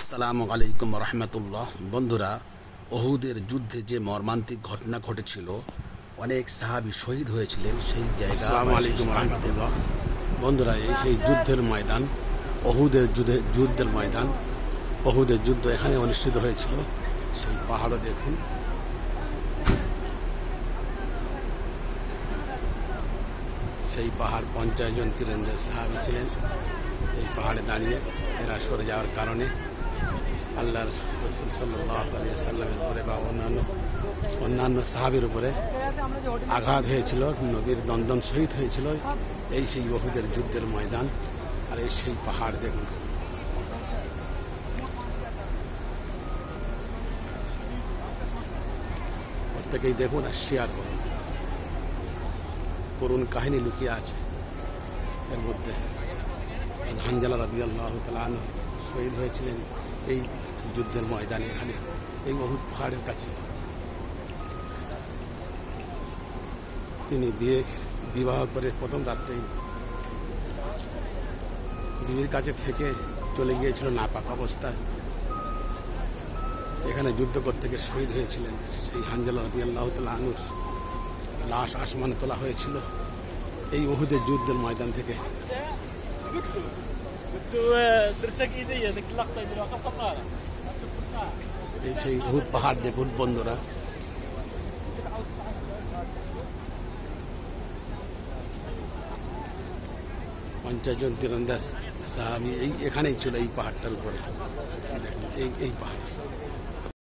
আসসালামু আলাইকুম রহমতুল্লাহ। বন্ধুরা, ওহুদের যুদ্ধে যে মর্মান্তিক ঘটনা ঘটেছিল, অনেক সাহাবী শহীদ হয়েছিলেন সেই জায়গা। আসসালামু আলাইকুম রহমতুল্লাহ। বন্ধুরা, এই সেই যুদ্ধের ময়দান, যুদ্ধের ময়দান, ওহুদের যুদ্ধ এখানে অনুষ্ঠিত হয়েছিল। সেই পাহাড়ও দেখুন, সেই পাহাড় 50 জন তীরন্দাজ সাহাবী ছিলেন। এই পাহাড়ে দাঁড়িয়ে এরা সরে যাওয়ার কারণে আল্লাহর রাসূল সাল্লাল্লাহু আলাইহি সাল্লামের উপরে বা অন্যান্য সাহাবীর উপরে আঘাত হয়েছিল। নবীর দন্দন শহীদ হয়েছিল। এই সেই ওহুদের যুদ্ধের ময়দান, আর এই সেই পাহাড় দেখুন। প্রত্যেকেই দেখুন আর শেয়ার করুন। করুণ কাহিনী লুকিয়ে আছে এর মধ্যে। হানজালা রাদিয়াল্লাহু তাআলা আনহু শহীদ হয়েছিলেন এই যুদ্ধের ময়দানে, এখানে এই ওহুদ পাহাড়ের কাছে। তিনি বিবাহ করে প্রথম রাত্রেই বিবির কাছে থেকে চলে গিয়েছিল নাপাক অবস্থায়। এখানে যুদ্ধ করতে গিয়ে শহীদ হয়েছিলেন। সেই হানজালা রাদিয়াল্লাহু তাআলা আনহুর লাশ আসমানে তোলা হয়েছিল এই ওহুদের যুদ্ধের ময়দান থেকে। এই সেই ওহুদ পাহাড় দেখুন বন্ধুরা। পঞ্চাশ জন তীরন্দাজ সাহাবী এখানেই ছিল, এই পাহাড়টার উপরে দেখুন। এই পাহাড়